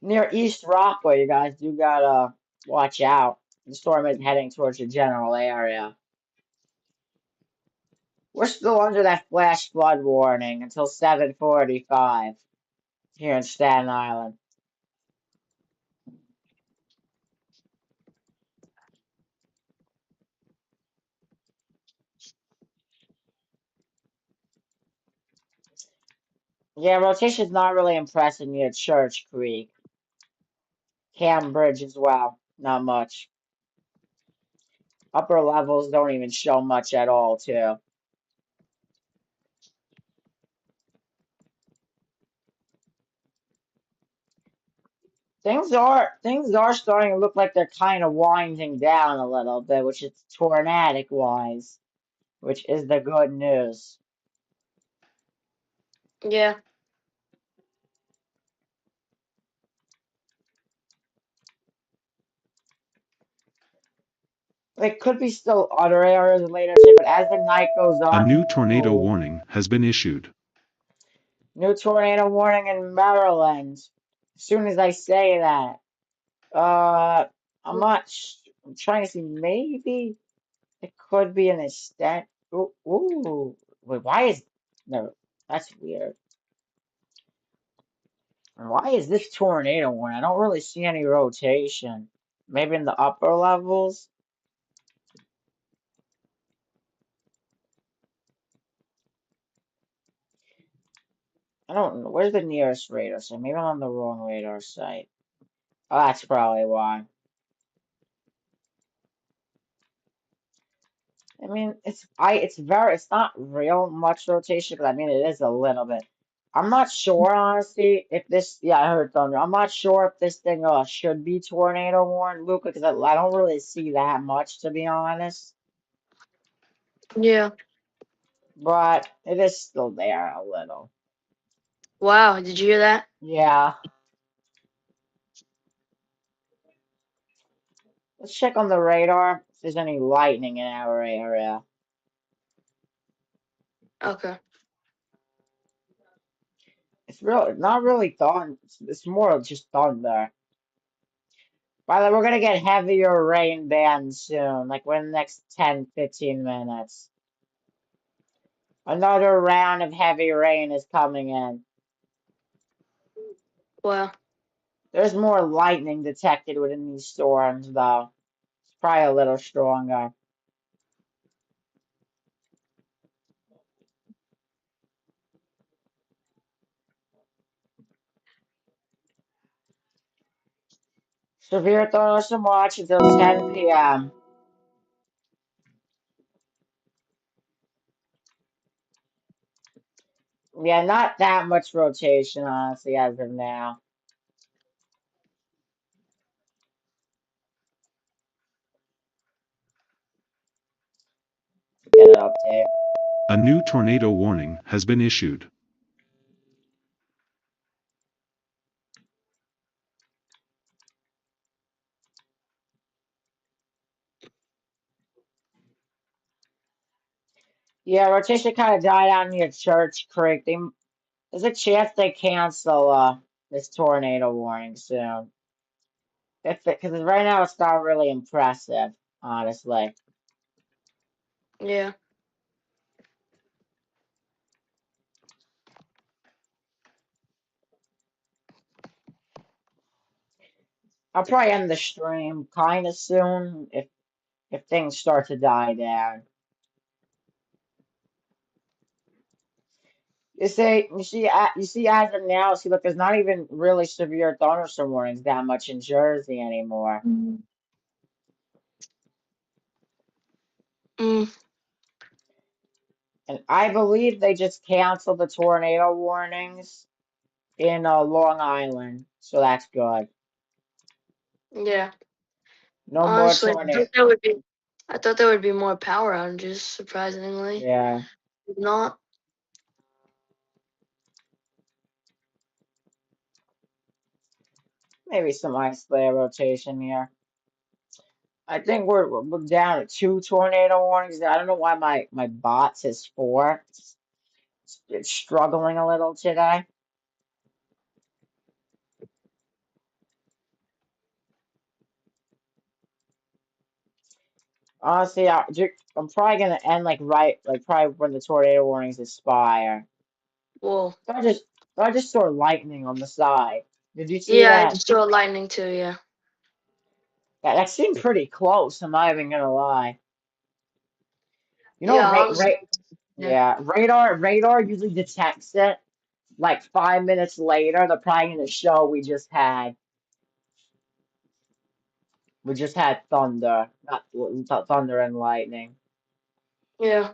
near East Rockwell, you guys do gotta watch out. The storm is heading towards your general area. We're still under that flash flood warning until 7:45 here in Staten Island. Yeah, rotation's not really impressive near Church Creek. Cambridge as well. Not much. Upper levels don't even show much at all, too. Things are starting to look like they're kind of winding down a little bit, which is tornadic wise, which is the good news. Yeah. It could be still other areas later today, but as the night goes A on, new tornado ooh, warning has been issued. new tornado warning in Maryland. As soon as I say that, uh, I'm trying to see, maybe it could be an extent. Ooh, wait, why is no? That's weird. Why is this tornado warning? I don't really see any rotation. Maybe in the upper levels. I don't know. Where's the nearest radar site? Maybe I'm on the wrong radar site. Oh, that's probably why. I mean, it's not real much rotation, but I mean it is a little bit. I'm not sure honestly if this. Yeah, I heard thunder. I'm not sure if this thing should be tornado warned, Luca, because I don't really see that much to be honest. Yeah. But it is still there a little. Wow. Did you hear that? Yeah. Let's check on the radar if there's any lightning in our area. Okay. Not really thunder. It's more of just thunder. By the way, we're gonna get heavier rain bands soon, like within the next 10, 15 minutes. Another round of heavy rain is coming in. Wow. There's more lightning detected within these storms, though. It's probably a little stronger. Severe thunderstorm watch until 10 p.m. Yeah, not that much rotation, honestly, as of now. Get an update. A new tornado warning has been issued. Yeah, rotation kind of died out near Church Creek. There's a chance they cancel this tornado warning soon. Because right now it's not really impressive, honestly. Yeah. I'll probably end the stream kind of soon if things start to die down. You see, as of now, see, look, there's not even really severe thunderstorm warnings that much in Jersey anymore. Mm. And I believe they just canceled the tornado warnings in Long Island, so that's good. Yeah. No more Honestly, tornado. I thought there would be more power outages, surprisingly. Yeah, Not. maybe some ice layer rotation here. I think we're down to 2 tornado warnings. I don't know why my bot says 4. It's struggling a little today. Honestly, I'm probably gonna end like probably when the tornado warnings expire. Whoa. So I just saw lightning on the side. Did you see Yeah, I that? just saw lightning too, yeah. That seemed pretty close. I'm not even gonna lie. You know, Yeah, honestly. Yeah. radar usually detects it like 5 minutes later. They're probably gonna show we just had thunder, not thunder and lightning. Yeah.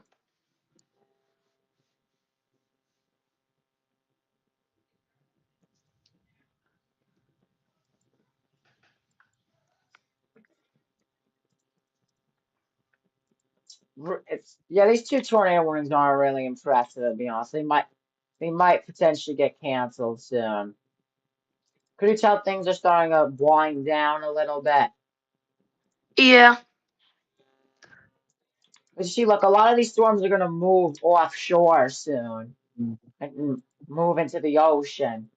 Yeah, these 2 tornado warnings aren't really impressive, to be honest. They might potentially get canceled soon. Could you tell things are starting to wind down a little bit? Yeah. But you see, look, a lot of these storms are gonna move offshore soon and move into the ocean.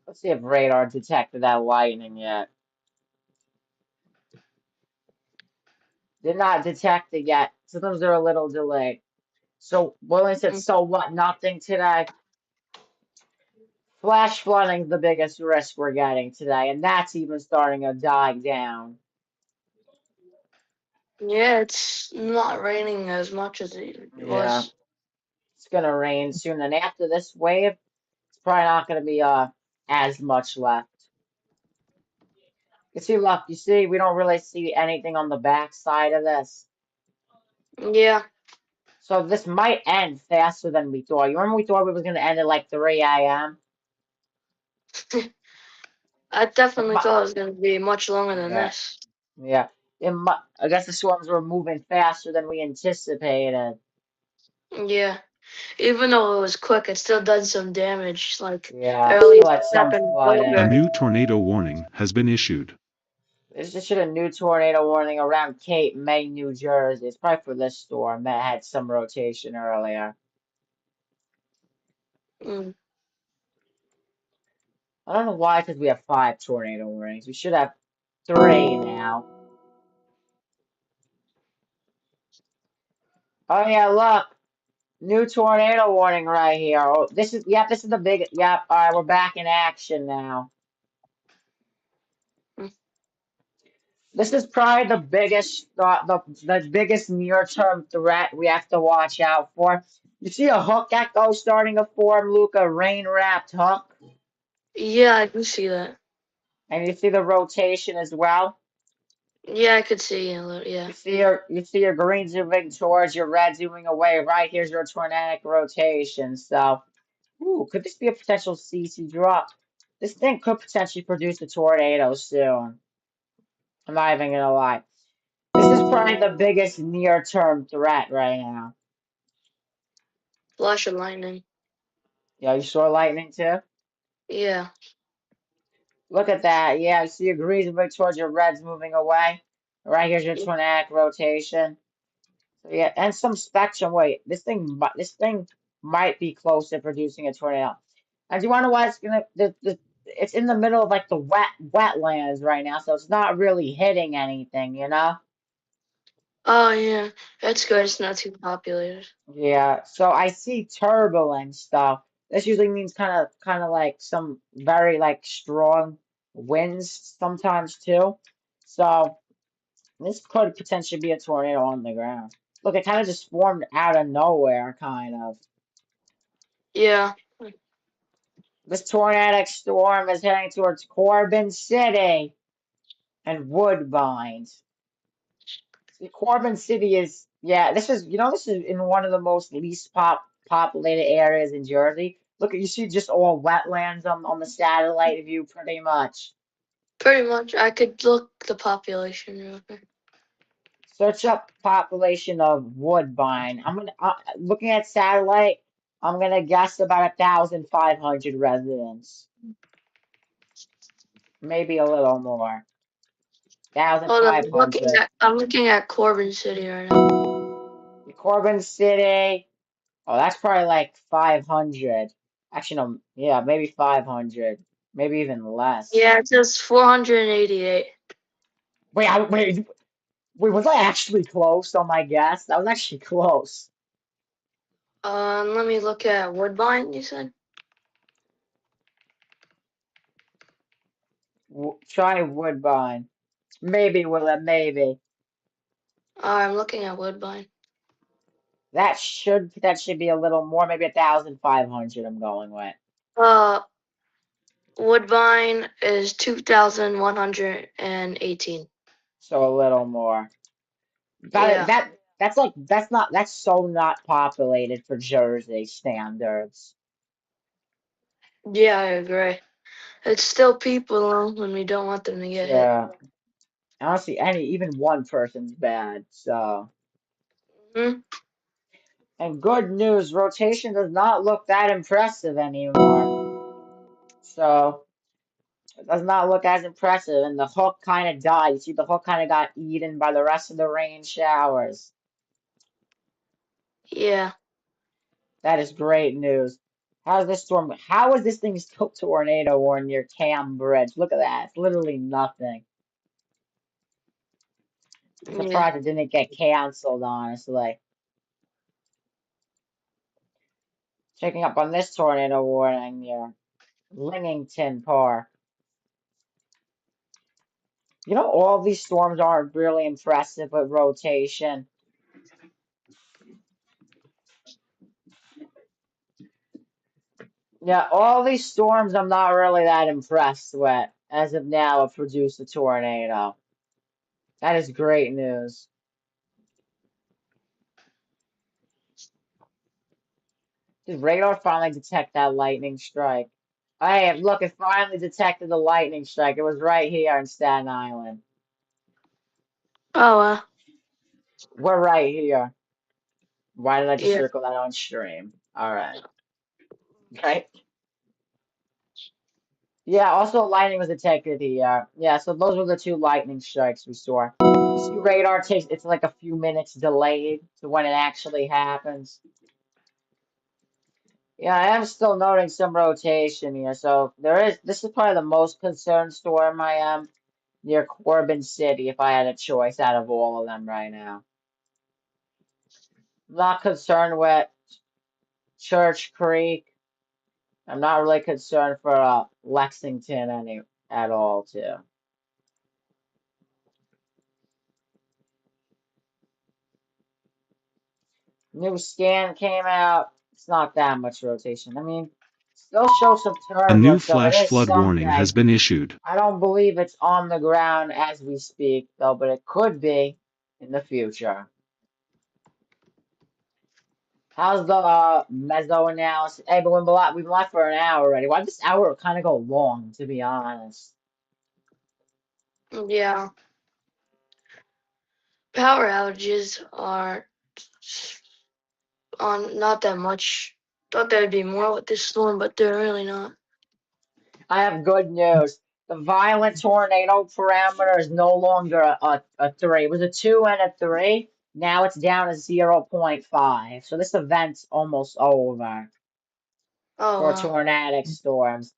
Let's see if radar detected that lightning yet. Did not detect it yet. Sometimes they're a little delayed. So William said, Mm. so what? Nothing today. Flash flooding is the biggest risk we're getting today, and that's even starting to die down. Yeah, it's not raining as much as it Yeah, was. it's gonna rain soon, and after this wave, it's probably not gonna be as much left. You see, look, you see, we don't really see anything on the back side of this. Yeah. So this might end faster than we thought. You remember we thought we was gonna end at like 3 a.m.? I It definitely might, thought it was going to be much longer than yeah, this. yeah. I guess the storms were moving faster than we anticipated. Yeah. Even though it was quick, it still did some damage. Like Yeah, earlier, still had it some happened A flooding. over. new tornado warning has been issued. There's just a new tornado warning around Cape May, New Jersey. It's probably for this storm that had some rotation earlier. Mm. I don't know why, because we have 5 tornado warnings. We should have 3 now. Oh yeah, look. New tornado warning right here. Oh, this is the big, yep, all right, we're back in action now. Mm. This is probably the biggest near-term threat we have to watch out for. You see a hook echo starting to form, Luca, rain-wrapped hook, Yeah, I can see that. and you see the rotation as well. Yeah, I could see a little. Yeah. You see your greens moving towards your reds moving away. Right here's your tornadic rotation. So, ooh, could this be a potential CC drop? This thing could potentially produce a tornado soon. I'm not even gonna lie. This is probably the biggest near-term threat right now. Flash of lightning. Yeah, you saw lightning too? Yeah. Look at that. Yeah, you see your greens moving towards your reds moving away. Right here's your tornadic rotation. So yeah, and some spectrum. Wait, this thing might be close to producing a tornado. And do you want to know why it's gonna? It's in the middle of like the wetlands right now, so it's not really hitting anything, you know? Oh, yeah. That's good. It's not too populated. Yeah. So I see turbulence stuff. This usually means kind of like some very like strong winds sometimes too. So this could potentially be a tornado on the ground. Look, it kind of just formed out of nowhere, kind of. Yeah. This tornadic storm is heading towards Corbin City. and Woodbine. See, Corbin City is, yeah, this is in one of the most least populated areas in Jersey. Look, you see just all wetlands on the satellite view, pretty much. Pretty much, I could look the population real quick. Search up population of Woodbine. Looking at satellite, I'm gonna guess about 1,500 residents, maybe a little more. Hold on, 1,500. I'm looking at Corbin City right now. Corbin City. Oh, that's probably like 500. Actually, no, yeah, maybe 500, maybe even less. Yeah, it says 488. Wait, was I actually close on my guess? That was actually close. Let me look at Woodbine, you said? Try Woodbine. Maybe, Willa, maybe. I'm looking at Woodbine. That should potentially be a little more, maybe 1,500 I'm going with. Uh, Woodbine is 2,118. So a little more. Yeah, That's so not populated for Jersey standards. yeah, I agree. It's still people though, when we don't want them to get hit. Yeah. Honestly, even one person's bad, so. Hmm? And good news, rotation does not look that impressive anymore. So it does not look as impressive, and the hook kind of died. You see, the hook kind of got eaten by the rest of the rain showers. Yeah, That is great news. How's this storm? How is this thing still tornado or near Cam Bridge? Look at that. It's literally nothing. I'm yeah, surprised it didn't get canceled, honestly. Checking up on this tornado warning near Lingington Park. You know, all these storms aren't really impressive with rotation. Yeah, all these storms I'm not really that impressed with. As of now, have produced a tornado. That is great news. Did radar finally detect that lightning strike? Hey, look, it finally detected the lightning strike. It was right here in Staten Island. oh, We're right here. Why did I just yeah, circle that on stream? Alright. Right? Yeah, also lightning was detected here. Yeah, so those were the two lightning strikes we saw. You see radar it's like a few minutes delayed to when it actually happens. Yeah, I am still noting some rotation here. So this is probably the most concerned storm I am near Corbin City if I had a choice out of all of them right now. I'm not concerned with Church Creek. I'm not really concerned for Lexington at all too. New scan came out. It's not that much rotation. I mean, still shows some A new turbulence, so it flash is flood warning has something. been issued. I don't believe it's on the ground as we speak, though, but it could be in the future. How's the meso analysis? Hey, but we've been live for an hour already. Why this hour kind of go long, to be honest? yeah. Power outages are on not that much. Thought there'd be more with this storm, but they're really not. I have good news. The violent tornado parameter is no longer a 3. It was a 2 and a 3. Now it's down to 0.5. So this event's almost over Oh, for tornadic storms.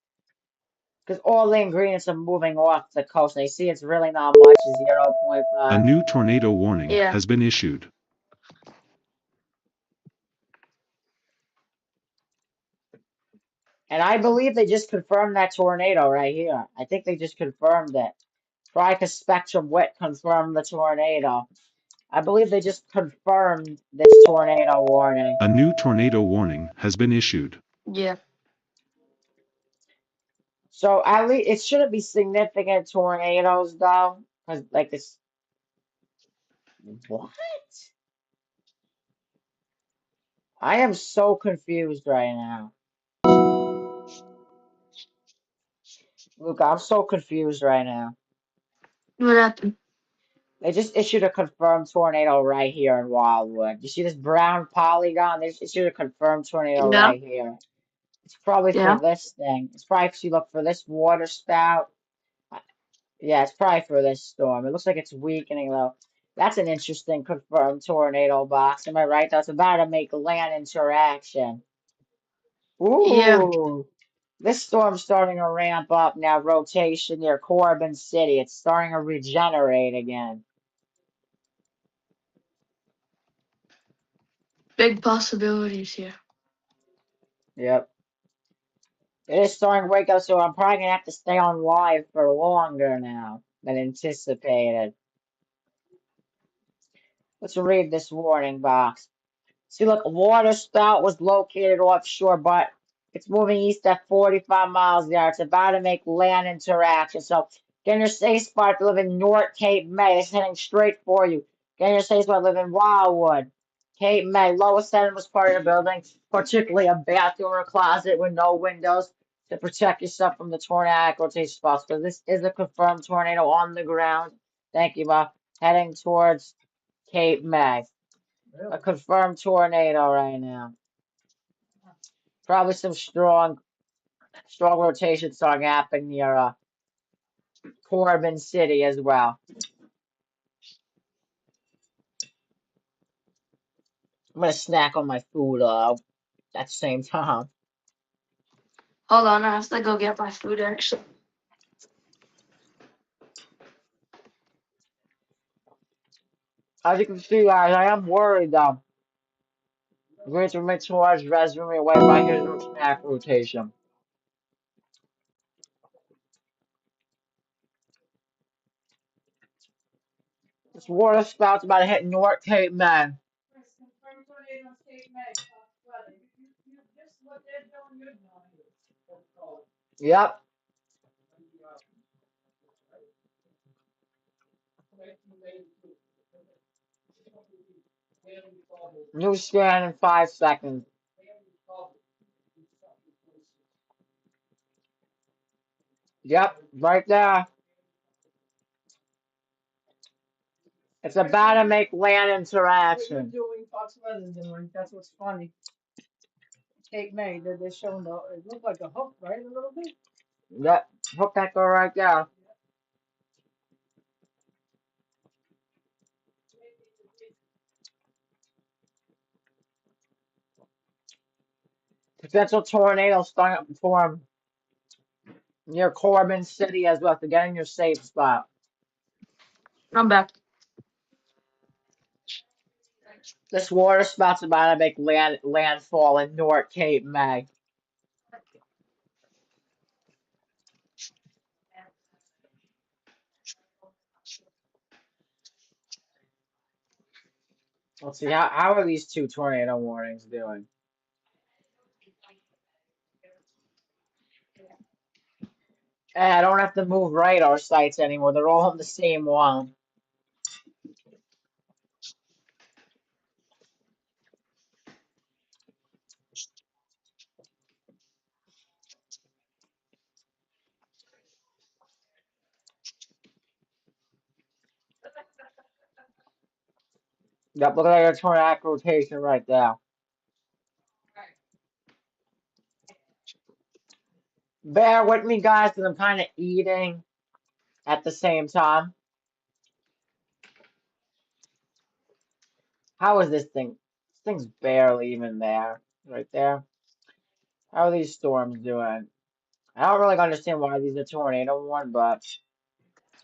Because all the ingredients are moving off the coast. And you see it's really not much, A 0.5. new tornado warning yeah. has been issued. And I believe they just confirmed that tornado right here. I think they just confirmed it. Tricus Spectrum Wit confirmed the tornado. I believe they just confirmed this tornado warning. A new tornado warning has been issued. Yeah. So at least it shouldn't be significant tornadoes though, 'Cause, like this. What? I am so confused right now. Luca, I'm so confused right now. What happened? They just issued a confirmed tornado right here in Wildwood. You see this brown polygon? They just issued a confirmed tornado Yeah, right here. It's probably for yeah, this thing. It's probably if you look for this water spout. Yeah, it's probably for this storm. It looks like it's weakening though. That's an interesting confirmed tornado box. Am I right? That's about to make land interaction. yeah. Ooh. This storm's starting to ramp up now. Rotation near Corbin City. It's starting to regenerate again. Big possibilities here. Yep. It is starting to wake up, so I'm probably gonna have to stay on live for longer now than anticipated. Let's read this warning box. See, look, a water spout was located offshore, but it's moving east at 45 miles an hour. It's about to make land interaction. So get in your safe spot if you live in North Cape May. It's heading straight for you. Get in your safe spot if you live in Wildwood. Cape May. Lowest end was part of the building, particularly a bathroom or closet with no windows to protect yourself from the tornadic rotation spots. So this is a confirmed tornado on the ground. Thank you, Bob. Heading towards Cape May. A confirmed tornado right now. Probably some strong rotation starting to happen near Corbin City as well. I'm gonna snack on my food at the same time. Hold on, I have to go get my food actually. As you can see, guys, I am worried though. I'm going to make towards resume away, but here's no snack rotation. This water spout's about to hit North Cape May. Chris, confirm tornado on Cape May, Fox weather. This is what they're doing, you're doing. Yep. New scan in 5 seconds. Yep, right there. It's about to make land What you're interaction. doing, Fox weather's doing, that's what's funny. Cape May, they're showing it looked like a hook, right, a little bit? Yep, hook that go right there. Potential tornado starting to form near Corbin City as well. To get in your safe spot. I'm back. This water spout's about to make landfall in North Cape May. Let's see, how are these two tornado warnings doing? I don't have to move radar sites anymore. They're all on the same one. Yep, look at that tornadic rotation right there. Bear with me, guys, because I'm kind of eating at the same time. How is this thing? This thing's barely even there. Right there. How are these storms doing? I don't really understand why these are tornado warned, but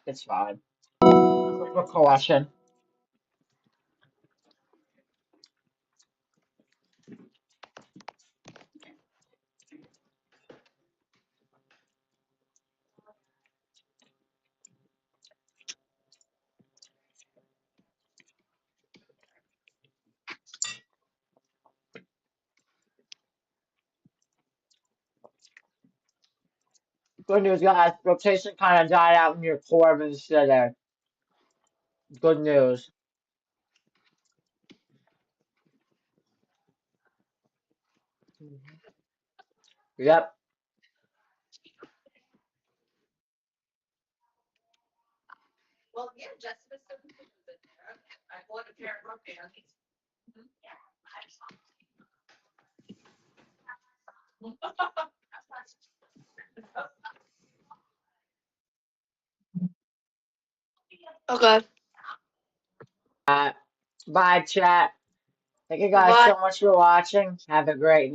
it's fine. Precaution. Good news, guys. Rotation kind of died out near Corbin City. Good news. Yep. Okay. Bye, chat. Thank you guys Bye. so much for watching. Have a great night.